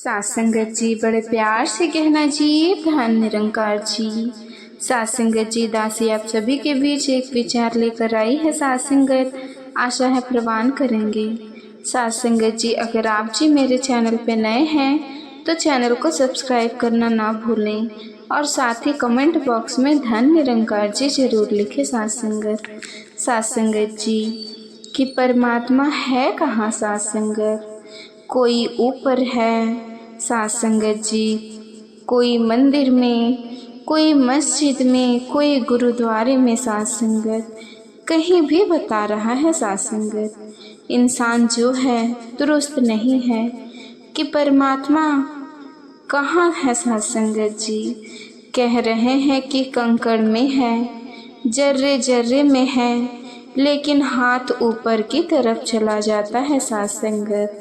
सात संगत जी बड़े प्यार से कहना जी, धन निरंकार जी। सात संगत जी दासी आप सभी के बीच एक विचार लेकर आई है। सात संगत आशा है प्रवान करेंगे। सात संगत जी अगर आप जी मेरे चैनल पे नए हैं तो चैनल को सब्सक्राइब करना ना भूलें और साथ ही कमेंट बॉक्स में धन निरंकार जी जरूर लिखें। सात संगत जी कि परमात्मा है कहाँ। सात संगत कोई ऊपर है सात संगत जी, कोई मंदिर में, कोई मस्जिद में, कोई गुरुद्वारे में। सात संगत कहीं भी बता रहा है सात संगत इंसान जो है दुरुस्त नहीं है कि परमात्मा कहाँ है। सात संगत जी कह रहे हैं कि कंकड़ में है, जर्रे जर्रे में है, लेकिन हाथ ऊपर की तरफ चला जाता है। सात संगत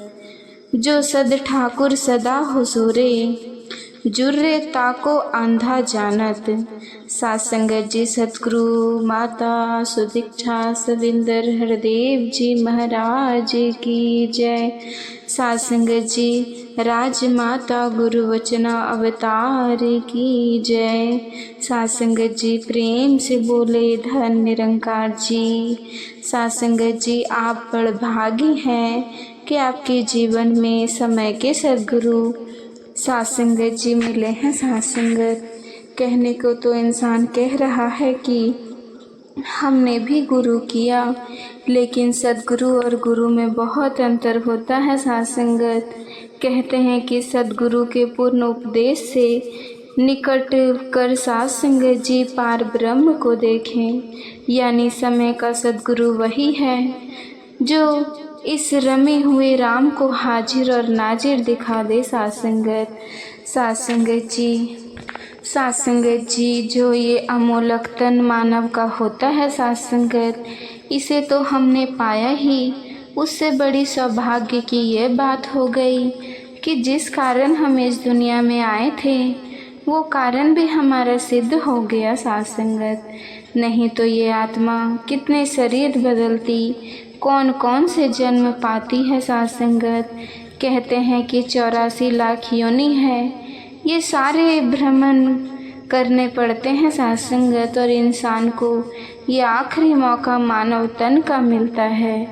जो सद ठाकुर सदा हुजूरे, जुर्रे ताको आंधा जानत। सात संगत जी सतगुरु माता सुदीक्षा सविंदर हरदेव जी महाराज की जय। सात संगत जी राजमाता गुरु वचना अवतार की जय। सात संगत जी प्रेम से बोले धन निरंकार जी। सात संगत जी आप बड़भागी हैं कि आपके जीवन में समय के सद्गुरु सात संगत जी मिले हैं। सात संगत कहने को तो इंसान कह रहा है कि हमने भी गुरु किया, लेकिन सद्गुरु और गुरु में बहुत अंतर होता है। सात संगत कहते हैं कि सद्गुरु के पूर्ण उपदेश से निकट कर सात संगत जी पार ब्रह्म को देखें, यानी समय का सद्गुरु वही है जो इस रमे हुए राम को हाजिर और नाजिर दिखा दे। सात संगत जी जो ये अमोलक तन मानव का होता है सात संगत, इसे तो हमने पाया ही, उससे बड़ी सौभाग्य की ये बात हो गई कि जिस कारण हम इस दुनिया में आए थे वो कारण भी हमारा सिद्ध हो गया। सात संगत नहीं तो ये आत्मा कितने शरीर बदलती, कौन कौन से जन्म पाती है। सात संगत कहते हैं कि 84 लाख योनि है, ये सारे भ्रमण करने पड़ते हैं। सात संगत और इंसान को ये आखिरी मौका मानव तन का मिलता है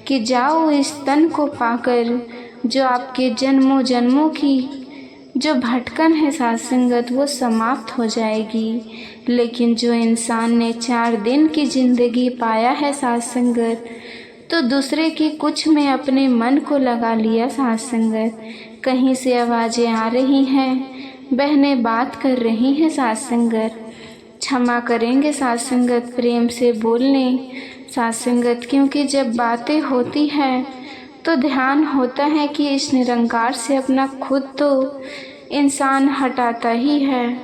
कि जाओ इस तन को पाकर जो आपके जन्मों जन्मों की जो भटकन है सात संगत वो समाप्त हो जाएगी। लेकिन जो इंसान ने 4 दिन की जिंदगी पाया है सात संगत, तो दूसरे की कुछ में अपने मन को लगा लिया। सात संगत कहीं से आवाज़ें आ रही हैं, बहनें बात कर रही हैं। सात संगत क्षमा करेंगे सात संगत प्रेम से बोलने सात संगत, क्योंकि जब बातें होती हैं तो ध्यान होता है कि इस निरंकार से अपना खुद तो इंसान हटाता ही है,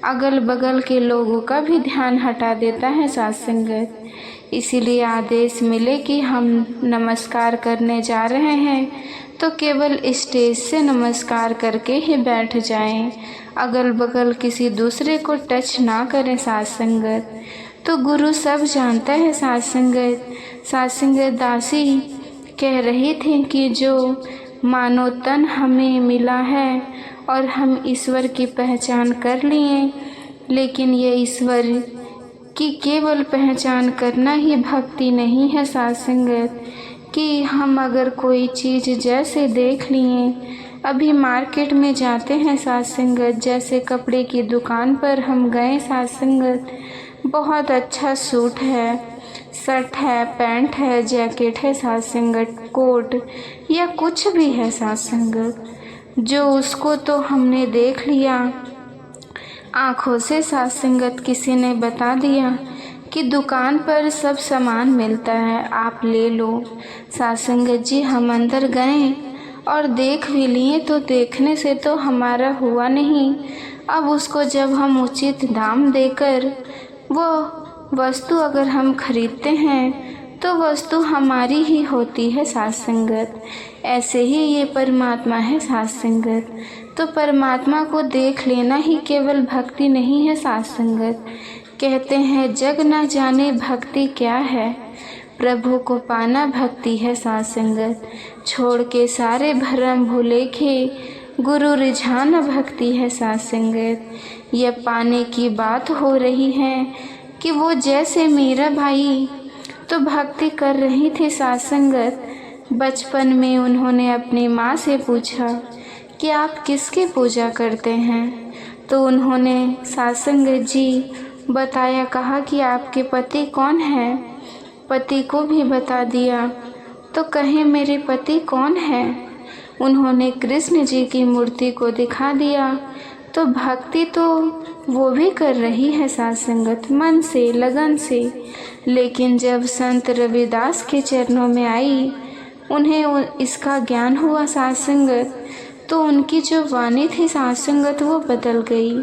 अगल बगल के लोगों का भी ध्यान हटा देता है। सात संगत इसीलिए आदेश मिले कि हम नमस्कार करने जा रहे हैं तो केवल स्टेज से नमस्कार करके ही बैठ जाएं, अगल बगल किसी दूसरे को टच ना करें। सात संगत तो गुरु सब जानता है। सात संगत दासी कह रही थी कि जो मानो तन हमें मिला है और हम ईश्वर की पहचान कर लिए, लेकिन ये ईश्वर की केवल पहचान करना ही भक्ति नहीं है। सात संगत कि हम अगर कोई चीज़ जैसे देख लिए, अभी मार्केट में जाते हैं सात संगत, जैसे कपड़े की दुकान पर हम गए सात संगत, बहुत अच्छा सूट है, शर्ट है, पैंट है, जैकेट है सात संगत, कोट या कुछ भी है सात संगत, जो उसको तो हमने देख लिया आँखों से। सात संगत किसी ने बता दिया कि दुकान पर सब सामान मिलता है, आप ले लो। सात संगत जी हम अंदर गए और देख भी लिए, तो देखने से तो हमारा हुआ नहीं। अब उसको जब हम उचित दाम देकर वो वस्तु अगर हम खरीदते हैं तो वस्तु हमारी ही होती है। सात संगत ऐसे ही ये परमात्मा है। सात संगत तो परमात्मा को देख लेना ही केवल भक्ति नहीं है। सात संगत कहते हैं जग न जाने भक्ति क्या है, प्रभु को पाना भक्ति है। सात संगत छोड़ के सारे भरम भुलेखे गुरु रिझान भक्ति है साथ संगत। यह पाने की बात हो रही है कि वो जैसे मेरा भाई तो भक्ति कर रही थी साथ संगत। बचपन में उन्होंने अपनी माँ से पूछा कि आप किसकी पूजा करते हैं, तो उन्होंने साथ संगत जी बताया, कहा कि आपके पति कौन है। पति को भी बता दिया, तो कहे मेरे पति कौन है। उन्होंने कृष्ण जी की मूर्ति को दिखा दिया, तो भक्ति तो वो भी कर रही है साथ संगत, मन से लगन से। लेकिन जब संत रविदास के चरणों में आई, उन्हें इसका ज्ञान हुआ साथ संगत, तो उनकी जो वाणी थी साथ संगत वो बदल गई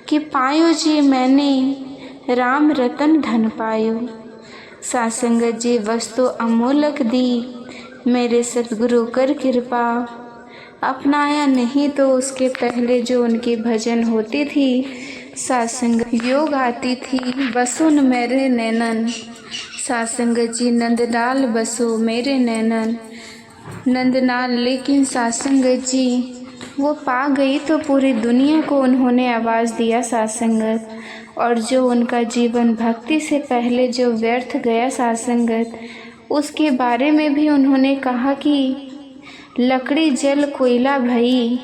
कि पायो जी मैंने राम रतन धन पायो। साथ संगत जी वस्तु अमोलक दी, मेरे सतगुरु कर कृपा। अपनाया नहीं तो उसके पहले जो उनकी भजन होती थी साथ संगत, योग आती थी बसुन मेरे नैनन। साथ संगत जी नंदलाल बसो मेरे नैनन, नंदलाल। लेकिन साथ संगत जी वो पा गई तो पूरी दुनिया को उन्होंने आवाज़ दिया साथ संगत। और जो उनका जीवन भक्ति से पहले जो व्यर्थ गया साथ संगत, उसके बारे में भी उन्होंने कहा कि लकड़ी जल कोयला भई,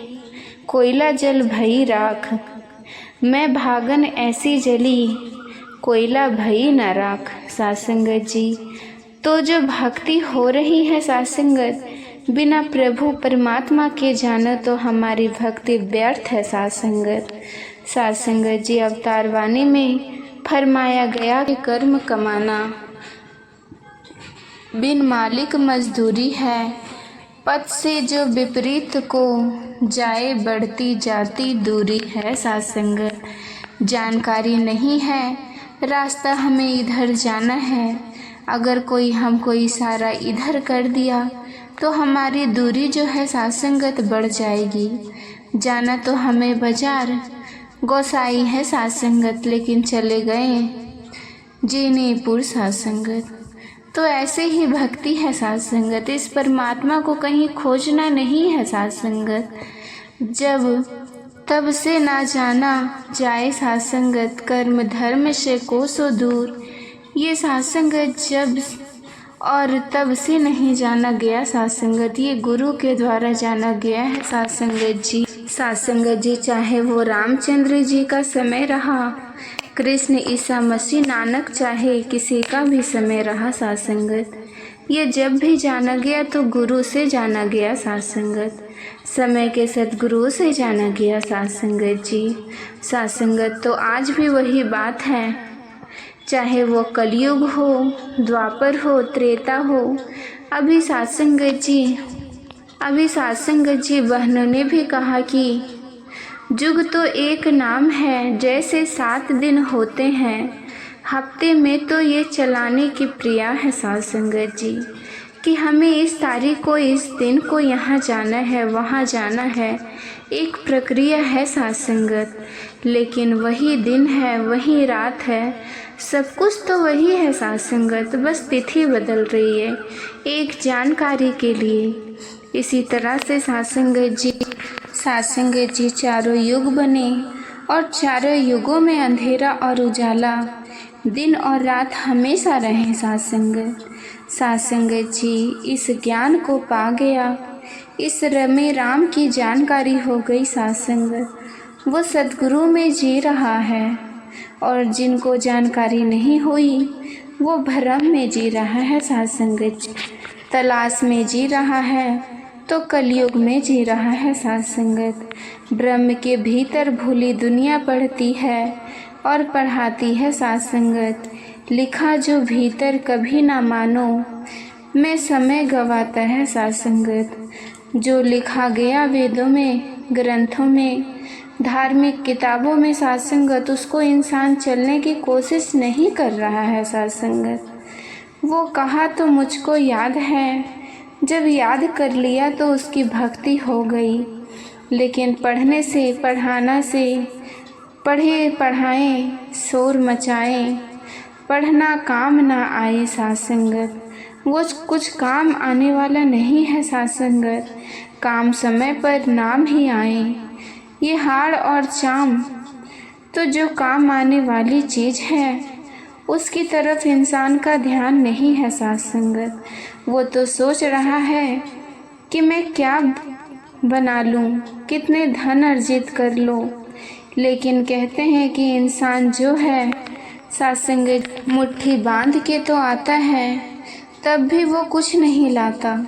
कोयला जल भई राख। मैं भागन ऐसी जली, कोयला भई न राख। साथ संगत जी तो जो भक्ति हो रही है साथ संगत, बिना प्रभु परमात्मा के जाना तो हमारी भक्ति व्यर्थ है साथ संगत। साथ संगत जी अवतार वाणी में फरमाया गया कि कर्म कमाना बिन मालिक मजदूरी है। पथ से जो विपरीत को जाए बढ़ती जाती दूरी है। साथ संगत जानकारी नहीं है, रास्ता हमें इधर जाना है। अगर कोई हमको इशारा इधर कर दिया तो हमारी दूरी जो है साथ संगत बढ़ जाएगी। जाना तो हमें बाजार गोसाई है साथ संगत, लेकिन चले गए जीनीपुर साथ संगत। तो ऐसे ही भक्ति है साथ संगत, इस परमात्मा को कहीं खोजना नहीं है साथ संगत। जब तब से ना जाना जाए साथ संगत, कर्म धर्म से कोसों दूर। ये साथ संगत जब और तब से नहीं जाना गया साथ संगत, ये गुरु के द्वारा जाना गया है साथ संगत जी। साथ संगत जी चाहे वो रामचंद्र जी का समय रहा, कृष्ण ईसा मसीह नानक, चाहे किसी का भी समय रहा साथ संगत, ये जब भी जाना गया तो गुरु से जाना गया साथ संगत, समय के सतगुरु से जाना गया साथ संगत जी। साथ संगत तो आज भी वही बात है, चाहे वो कलयुग हो, द्वापर हो, त्रेता हो। अभी साथ संगत जी बहनों ने भी कहा कि जुग तो एक नाम है, जैसे 7 दिन होते हैं हफ्ते में, तो ये चलाने की प्रिया है साथ संगत जी कि हमें इस तारीख को, इस दिन को यहाँ जाना है, वहाँ जाना है। एक प्रक्रिया है साथ संगत, लेकिन वही दिन है, वही रात है, सब कुछ तो वही है साथ संगत, बस तिथि बदल रही है एक जानकारी के लिए। इसी तरह से साथ संगत जी चारों युग बने और चारों युगों में अंधेरा और उजाला, दिन और रात हमेशा रहे साथ संगत। साथ संगत जी इस ज्ञान को पा गया, इस रमे राम की जानकारी हो गई साथ संगत, वो सद्गुरु में जी रहा है। और जिनको जानकारी नहीं हुई वो भ्रम में जी रहा है साथ संगत, तलाश में जी रहा है तो कलयुग में जी रहा है साथ संगत। ब्रह्म के भीतर भूली दुनिया पढ़ती है और पढ़ाती है साथ संगत, लिखा जो भीतर कभी ना मानो, मैं समय गवाता है साथ संगत। जो लिखा गया वेदों में, ग्रंथों में, धार्मिक किताबों में साथ संगत, उसको इंसान चलने की कोशिश नहीं कर रहा है साथ संगत। वो कहा तो मुझको याद है, जब याद कर लिया तो उसकी भक्ति हो गई। लेकिन पढ़ने से, पढ़ाना से, पढ़े पढ़ाएं शोर मचाएं, पढ़ना काम ना आए साथ संगत, वो कुछ काम आने वाला नहीं है साथ संगत। काम समय पर नाम ही आए। ये हाड़ और चाम तो जो काम आने वाली चीज़ है उसकी तरफ इंसान का ध्यान नहीं है साथ संगत। वो तो सोच रहा है कि मैं क्या बना लूं, कितने धन अर्जित कर लूं। लेकिन कहते हैं कि इंसान जो है साथ संगत मुट्ठी बांध के तो आता है, तब भी वो कुछ नहीं लाता।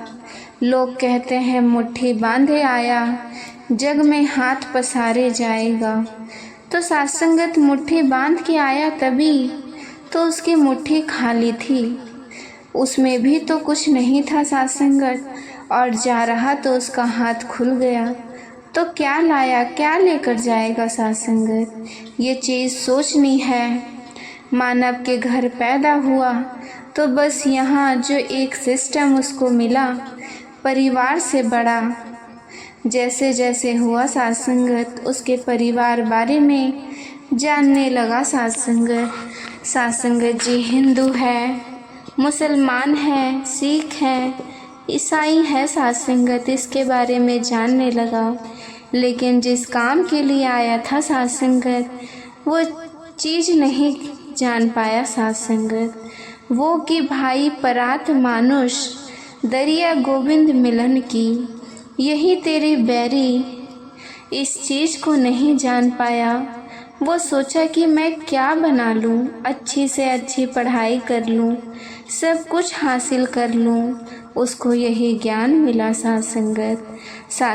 लोग कहते हैं मुट्ठी बांधे आया, जग में हाथ पसारे जाएगा। तो साथ संगत मुट्ठी बांध के आया तभी तो उसकी मुट्ठी खाली थी, उसमें भी तो कुछ नहीं था साथ संगत। और जा रहा तो उसका हाथ खुल गया, तो क्या लाया, क्या लेकर जाएगा साथ संगत। ये चीज़ सोचनी है। मानव के घर पैदा हुआ तो बस यहाँ जो एक सिस्टम उसको मिला परिवार से बड़ा, जैसे जैसे हुआ साथ संगत उसके परिवार बारे में जानने लगा साथ संगत। साथ संगत जी हिंदू है, मुसलमान है, सिख है, ईसाई है साथ संगत, इसके बारे में जानने लगा। लेकिन जिस काम के लिए आया था साथ संगत वो चीज़ नहीं जान पाया साथ संगत। वो कि भाई परात मानुष दरिया गोविंद मिलन की, यही तेरी बैरी, इस चीज़ को नहीं जान पाया। वो सोचा कि मैं क्या बना लूँ, अच्छी से अच्छी पढ़ाई कर लूँ, सब कुछ हासिल कर लूँ। उसको यही ज्ञान मिला साथ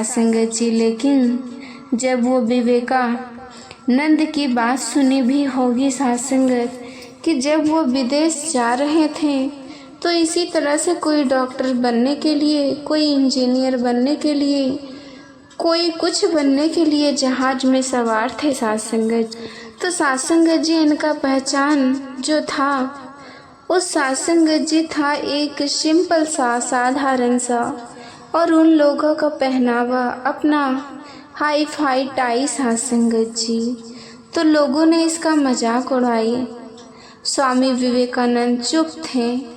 संगत जी। लेकिन जब वो विवेकानंद की बात सुनी भी होगी साथ संगत कि जब वो विदेश जा रहे थे तो इसी तरह से कोई डॉक्टर बनने के लिए, कोई इंजीनियर बनने के लिए, कोई कुछ बनने के लिए जहाज में सवार थे साथ संगत। तो साथ संगत जी इनका पहचान जो था उस साथ संगत जी था एक सिंपल सा, साधारण सा, और उन लोगों का पहनावा अपना हाई फाई टाई साथ संगत जी। तो लोगों ने इसका मजाक उड़ाई। स्वामी विवेकानंद चुप थे।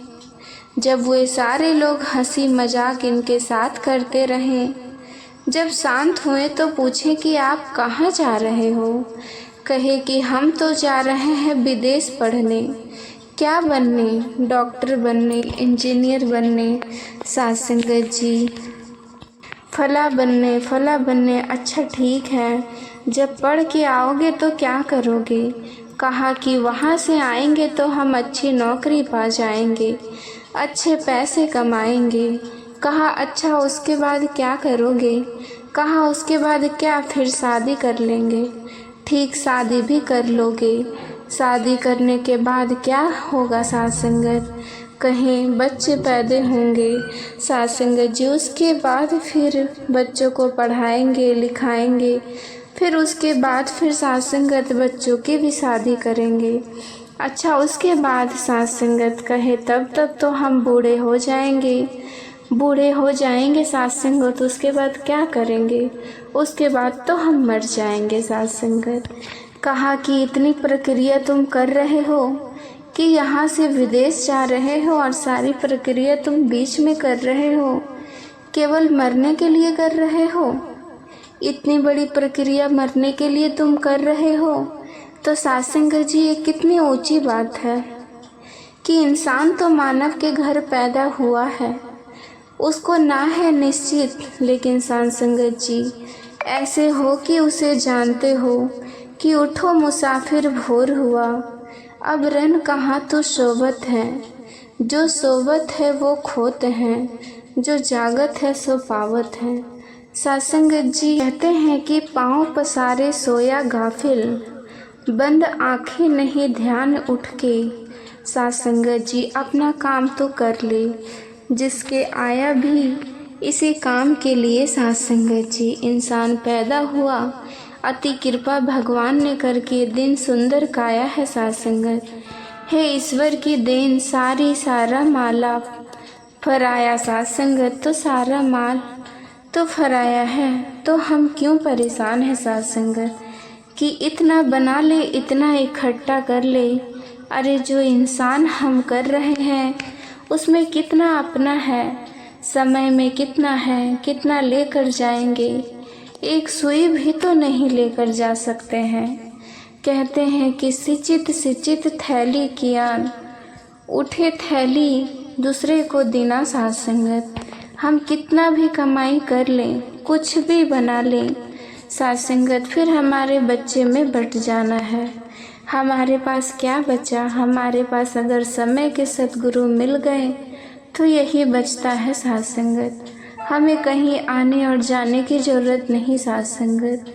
जब वे सारे लोग हंसी मजाक इनके साथ करते रहे, जब शांत हुए तो पूछे कि आप कहाँ जा रहे हो। कहे कि हम तो जा रहे हैं विदेश पढ़ने। क्या बनने? डॉक्टर बनने, इंजीनियर बनने साथ संगत जी, फला बनने। अच्छा ठीक है, जब पढ़ के आओगे तो क्या करोगे? कहा कि वहाँ से आएंगे तो हम अच्छी नौकरी पा जाएंगे, अच्छे पैसे कमाएंगे। कहा अच्छा उसके बाद क्या करोगे? कहा उसके बाद क्या, फिर शादी कर लेंगे। ठीक, शादी भी कर लोगे। शादी करने के बाद क्या होगा साथ संगत? कहीं बच्चे पैदा होंगे साथ संगत जी। उसके बाद फिर बच्चों को पढ़ाएंगे लिखाएंगे, फिर उसके बाद फिर साथ संगत बच्चों की भी शादी करेंगे। अच्छा उसके बाद साथ संगत कहे तब तो हम बूढ़े हो जाएंगे साथ संगत। उसके बाद क्या करेंगे? उसके बाद तो हम मर जाएंगे साथ संगत। कहा कि इतनी प्रक्रिया तुम कर रहे हो कि यहाँ से विदेश जा रहे हो और सारी प्रक्रिया तुम बीच में कर रहे हो, केवल मरने के लिए कर रहे हो। इतनी बड़ी प्रक्रिया मरने के लिए तुम कर रहे हो। तो साथ संगत जी ये कितनी ऊंची बात है कि इंसान तो मानव के घर पैदा हुआ है, उसको ना है निश्चित, लेकिन साथ संगत जी ऐसे हो कि उसे जानते हो कि उठो मुसाफिर भोर हुआ, अब रन कहाँ तो सोबत है। जो सोबत है वो खोत है, जो जागत है सो पावत है। साथ संगत जी कहते हैं कि पाँव पसारे सोया गाफिल, बंद आँखें नहीं ध्यान उठ के। साथ संगत जी अपना काम तो कर ले, जिसके आया भी इसी काम के लिए। साथ संगत जी इंसान पैदा हुआ अति कृपा भगवान ने करके दिन सुंदर काया है। साथ संगत हे ईश्वर की देन सारा माला फराया। साथ संगत तो सारा माल तो फराया है, तो हम क्यों परेशान हैं साथ संगत कि इतना बना ले, इतना इकट्ठा कर ले। अरे जो इंसान हम कर रहे हैं उसमें कितना अपना है। समय में कितना है, कितना लेकर जाएंगे, एक सुई भी तो नहीं लेकर जा सकते हैं। कहते हैं कि सिचित सिचित थैली कियान, उठे थैली दूसरे को देना। साथ संगत हम कितना भी कमाई कर लें, कुछ भी बना लें, साथ संगत फिर हमारे बच्चे में बट जाना है। हमारे पास क्या बचा? हमारे पास अगर समय के सद्गुरु मिल गए तो यही बचता है। साथ संगत हमें कहीं आने और जाने की ज़रूरत नहीं। साथ संगत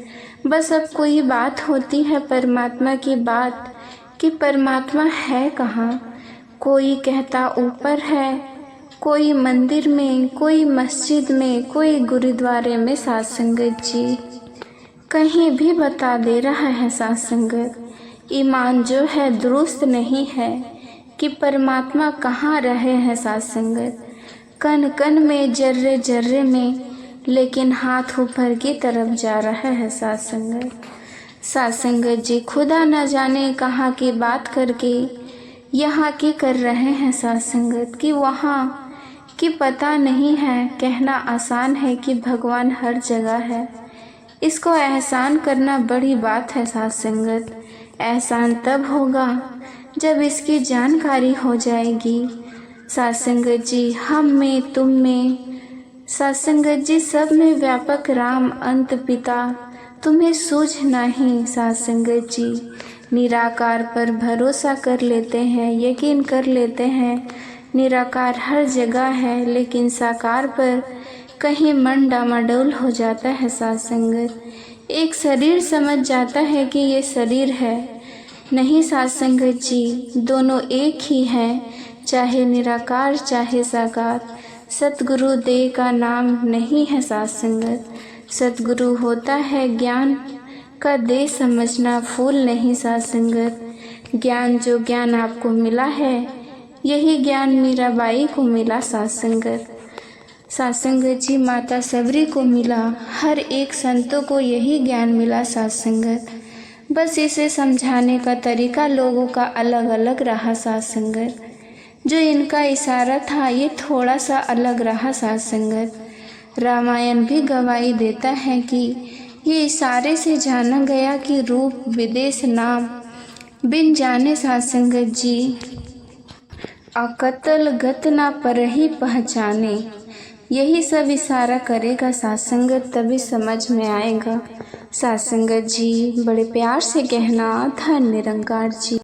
बस अब कोई बात होती है परमात्मा की बात कि परमात्मा है कहाँ। कोई कहता ऊपर है, कोई मंदिर में, कोई मस्जिद में, कोई गुरुद्वारे में। साथ संगत जी कहीं भी बता दे रहा है साथ संगत, ईमान जो है दुरुस्त नहीं है कि परमात्मा कहाँ रहे हैं। साथ संगत कण कण में, जर्रे जर्रे में, लेकिन हाथ ऊपर की तरफ जा रहा है। साथ संगत जी खुदा न जाने कहाँ की बात करके यहाँ की कर रहे हैं। साथ संगत कि वहाँ कि पता नहीं है। कहना आसान है कि भगवान हर जगह है, इसको एहसान करना बड़ी बात है। साथ संगत एहसान तब होगा जब इसकी जानकारी हो जाएगी। साथ संगत जी हम में, तुम में, साथ संगत जी सब में व्यापक राम अंत पिता, तुम्हें सूझ नहीं। साथ संगत जी निराकार पर भरोसा कर लेते हैं, यकीन कर लेते हैं निराकार हर जगह है, लेकिन साकार पर कहीं मन डामाडोल हो जाता है। साथ संगत एक शरीर समझ जाता है कि ये शरीर है, नहीं। साथ संगत जी दोनों एक ही हैं, चाहे निराकार चाहे साकार। सतगुरु देव का नाम नहीं है। साथ संगत सतगुरु होता है ज्ञान का दे समझना, फूल नहीं। साथ संगत ज्ञान जो ज्ञान आपको मिला है, यही ज्ञान मीराबाई को मिला। साथ संगत जी माता सबरी को मिला, हर एक संतों को यही ज्ञान मिला। साथ संगत बस इसे समझाने का तरीका लोगों का अलग अलग रहा। साथ संगत जो इनका इशारा था ये थोड़ा सा अलग रहा। साथ संगत रामायण भी गवाही देता है कि ये इशारे से जाना गया कि रूप विदेश नाम बिन जाने। साथ संगत जी अकतल गत ना पर ही पहचाने, यही सब इशारा करेगा। साथ संगत तभी समझ में आएगा। साथ संगत जी बड़े प्यार से कहना धन निरंकार जी।